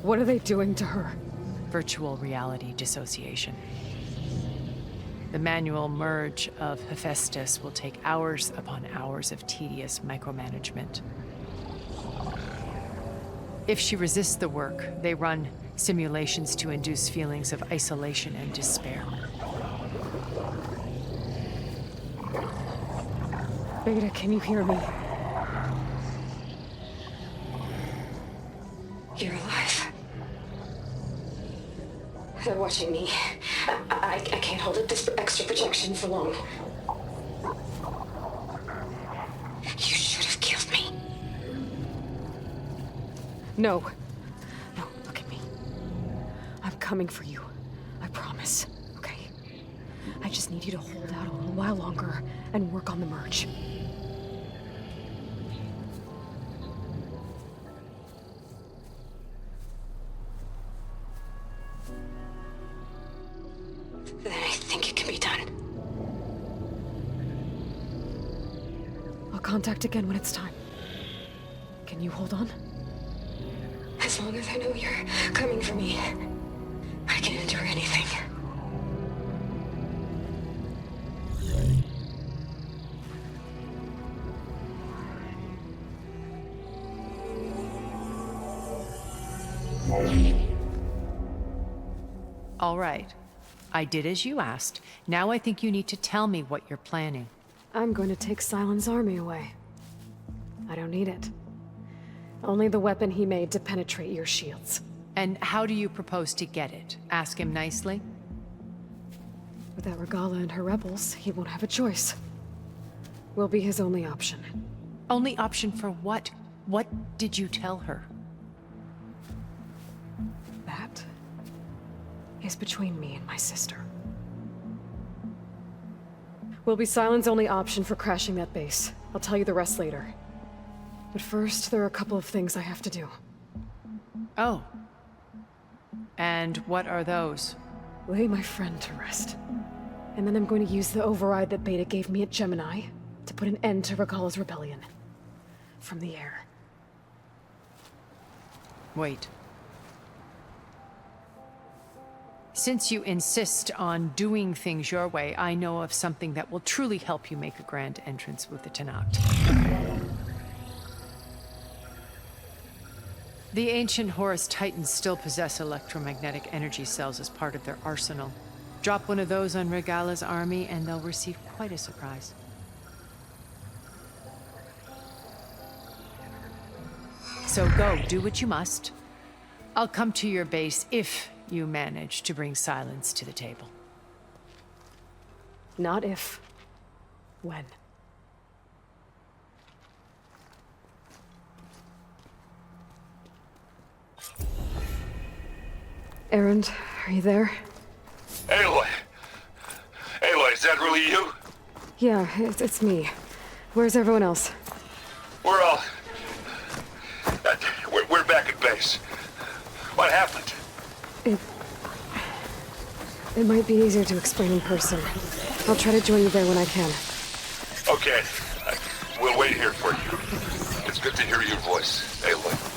What are they doing to her? Virtual reality dissociation. The manual merge of Hephaestus will take hours upon hours of tedious micromanagement. If she resists the work, they run simulations to induce feelings of isolation and despair. Beta, can you hear me? You're alive. They're watching me. I can't hold up this extra projection for long. You should have killed me. No. No, look at me. I'm coming for you. I promise. Okay? I just need you to hold out a little while longer and work on the merge. Then I think it can be done. I'll contact again when it's time. Can you hold on? As long as I know you're coming for me, I can endure anything. All right. I did as you asked. Now I think you need to tell me what you're planning. I'm going to take Sylens' army away. I don't need it. Only the weapon he made to penetrate your shields. And how do you propose to get it? Ask him nicely? Without Regala and her rebels, he won't have a choice. We'll be his only option. Only option for what? What did you tell her? That is between me and my sister. Will be Sylens' only option for crashing that base. I'll tell you the rest later. But first, there are a couple of things I have to do. Oh. And what are those? Lay my friend to rest. And then I'm going to use the override that Beta gave me at Gemini to put an end to Regala's rebellion. From the air. Wait. Since you insist on doing things your way, I know of something that will truly help you make a grand entrance with the Tenakth. The ancient Horus Titans still possess electromagnetic energy cells as part of their arsenal. Drop one of those on Regala's army and they'll receive quite a surprise. So go, do what you must. I'll come to your base if you manage to bring Sylens to the table. Not if. When. Erend, are you there? Aloy! Aloy, is that really you? Yeah, it's me. Where's everyone else? We're all... We're back at base. What happened? It might be easier to explain in person. I'll try to join you there when I can. Okay. We'll wait here for you. It's good to hear your voice, Aloy.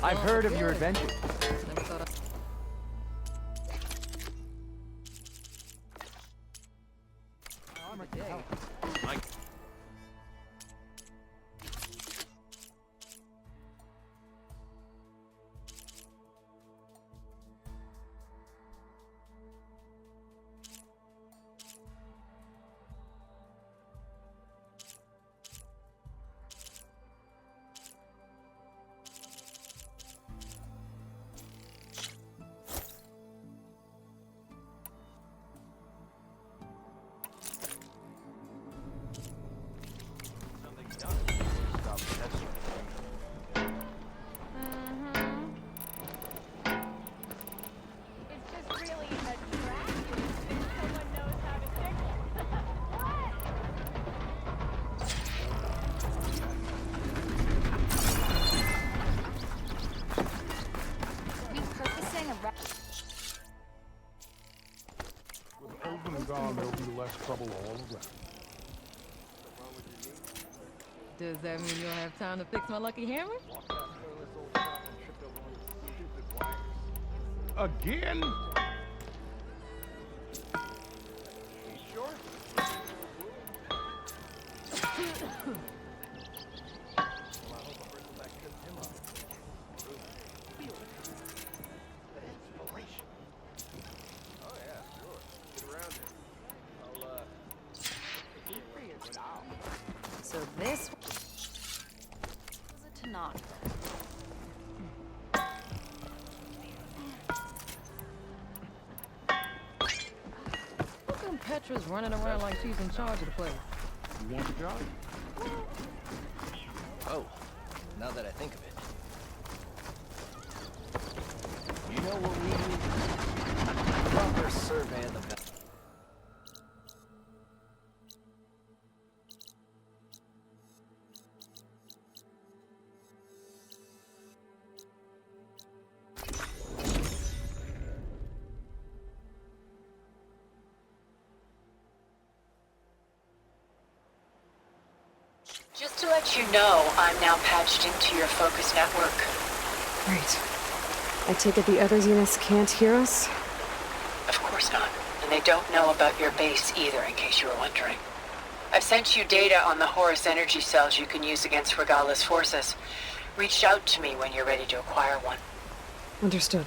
I've heard of your adventure. There'll be less trouble all around. Does that mean you'll have time to fix my lucky hammer? Again? Petra's running around like she's in charge of the place. You want to drive? Oh, now that I think of it. You know what we need? Proper survey of the valley. Just to let you know, I'm now patched into your focus network. Great. I take it the other units can't hear us? Of course not. And they don't know about your base either, in case you were wondering. I've sent you data on the Horus energy cells you can use against Regala's forces. Reach out to me when you're ready to acquire one. Understood.